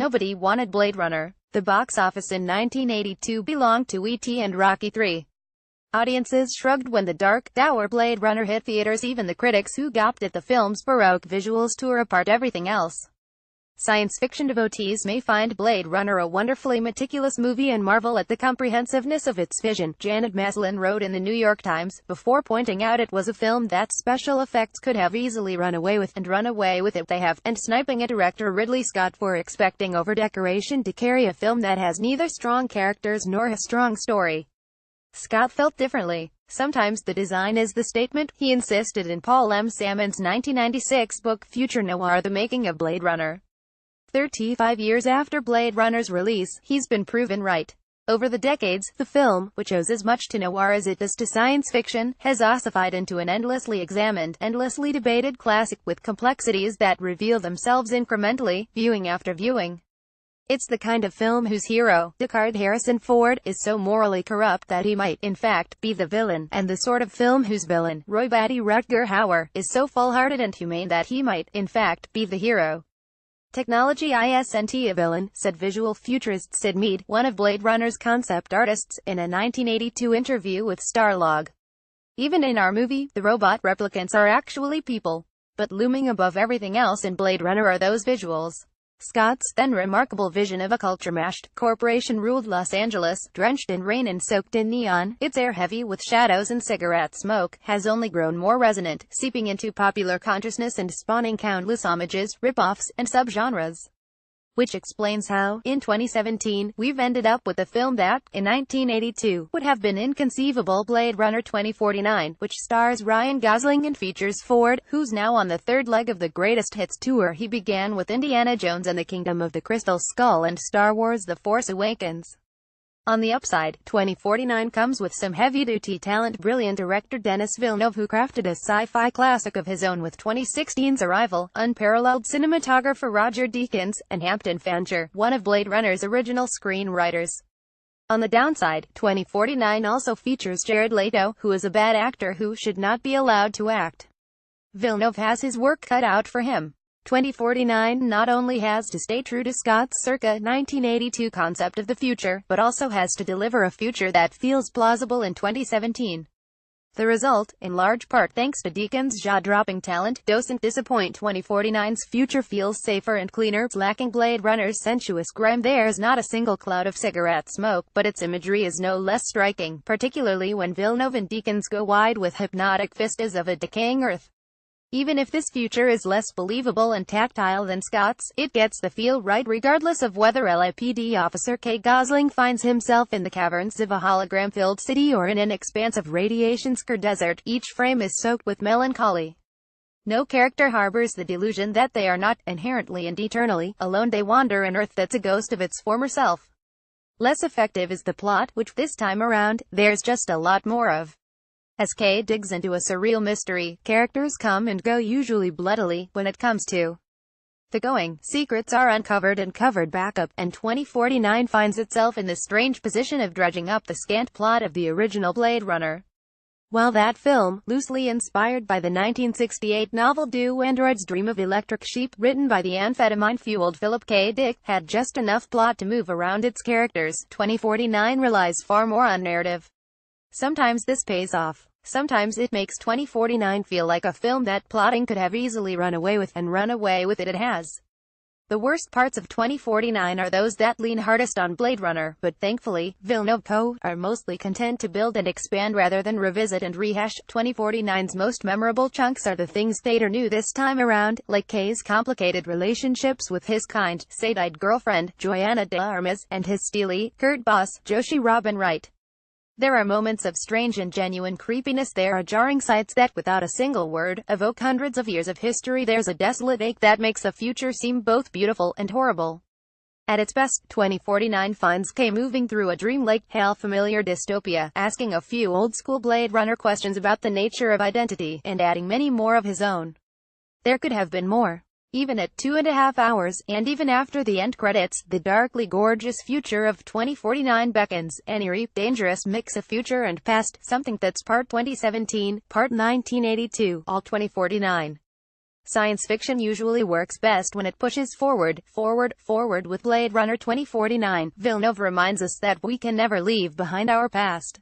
Nobody wanted Blade Runner. The box office in 1982 belonged to E.T. and Rocky III. Audiences shrugged when the dark, dour Blade Runner hit theaters. Even the critics who gawped at the film's baroque visuals tore apart everything else. Science fiction devotees may find Blade Runner a wonderfully meticulous movie and marvel at the comprehensiveness of its vision, Janet Maslin wrote in the New York Times, before pointing out it was a film that special effects could have easily run away with, and run away with it they have, and sniping at director Ridley Scott for expecting over-decoration to carry a film that has neither strong characters nor a strong story. Scott felt differently. Sometimes the design is the statement, he insisted in Paul M. Salmon's 1996 book Future Noir: The Making of Blade Runner. 35 years after Blade Runner's release, he's been proven right. Over the decades, the film, which owes as much to noir as it does to science fiction, has ossified into an endlessly examined, endlessly debated classic, with complexities that reveal themselves incrementally, viewing after viewing. It's the kind of film whose hero, Deckard Harrison Ford, is so morally corrupt that he might, in fact, be the villain, and the sort of film whose villain, Roy Batty Rutger Hauer, is so full-hearted and humane that he might, in fact, be the hero. Technology isn't a villain, said visual futurist Sid Mead, one of Blade Runner's concept artists, in a 1982 interview with Starlog. Even in our movie, the robot replicants are actually people. But looming above everything else in Blade Runner are those visuals. Scott's then remarkable vision of a culture-mashed, corporation-ruled Los Angeles, drenched in rain and soaked in neon, its air heavy with shadows and cigarette smoke, has only grown more resonant, seeping into popular consciousness and spawning countless homages, rip-offs, and subgenres. Which explains how, in 2017, we've ended up with a film that, in 1982, would have been inconceivable: Blade Runner 2049, which stars Ryan Gosling and features Ford, who's now on the third leg of the greatest hits tour he began with Indiana Jones and the Kingdom of the Crystal Skull and Star Wars: The Force Awakens. On the upside, 2049 comes with some heavy-duty talent: brilliant director Denis Villeneuve, who crafted a sci-fi classic of his own with 2016's Arrival, unparalleled cinematographer Roger Deakins, and Hampton Fancher, one of Blade Runner's original screenwriters. On the downside, 2049 also features Jared Leto, who is a bad actor who should not be allowed to act. Villeneuve has his work cut out for him. 2049 not only has to stay true to Scott's circa 1982 concept of the future, but also has to deliver a future that feels plausible in 2017. The result, in large part thanks to Deakins' jaw-dropping talent, doesn't disappoint. 2049's future feels safer and cleaner, lacking Blade Runner's sensuous grime. There's not a single cloud of cigarette smoke, but its imagery is no less striking, particularly when Villeneuve and Deakins go wide with hypnotic vistas of a decaying Earth. Even if this future is less believable and tactile than Scott's, it gets the feel right regardless of whether LAPD officer K. Gosling finds himself in the caverns of a hologram-filled city or in an expanse of radiation-scarred desert. Each frame is soaked with melancholy. No character harbors the delusion that they are not, inherently and eternally, alone. They wander an Earth that's a ghost of its former self. Less effective is the plot, which this time around, there's just a lot more of. As Kay digs into a surreal mystery, characters come and go, usually bloodily. When it comes to the going, secrets are uncovered and covered back up, and 2049 finds itself in the strange position of dredging up the scant plot of the original Blade Runner. While that film, loosely inspired by the 1968 novel Do Androids Dream of Electric Sheep, written by the amphetamine-fueled Philip K. Dick, had just enough plot to move around its characters, 2049 relies far more on narrative. Sometimes this pays off. Sometimes it makes 2049 feel like a film that plotting could have easily run away with, and run away with it has. The worst parts of 2049 are those that lean hardest on Blade Runner, but thankfully, Villeneuve Co. are mostly content to build and expand rather than revisit and rehash. 2049's most memorable chunks are the things theater knew this time around, like Kay's complicated relationships with his kind, sad-eyed girlfriend, Joanna de Armas, and his steely, curt boss, Joshi Robin Wright. There are moments of strange and genuine creepiness. There are jarring sights that, without a single word, evoke hundreds of years of history. There's a desolate ache that makes the future seem both beautiful and horrible. At its best, 2049 finds Kay moving through a dreamlike, hail-familiar dystopia, asking a few old-school Blade Runner questions about the nature of identity, and adding many more of his own. There could have been more. Even at 2.5 hours, and even after the end credits, the darkly gorgeous future of 2049 beckons, an eerie, dangerous mix of future and past, something that's part 2017, part 1982, all 2049. Science fiction usually works best when it pushes forward, forward with Blade Runner 2049. Villeneuve reminds us that we can never leave behind our past.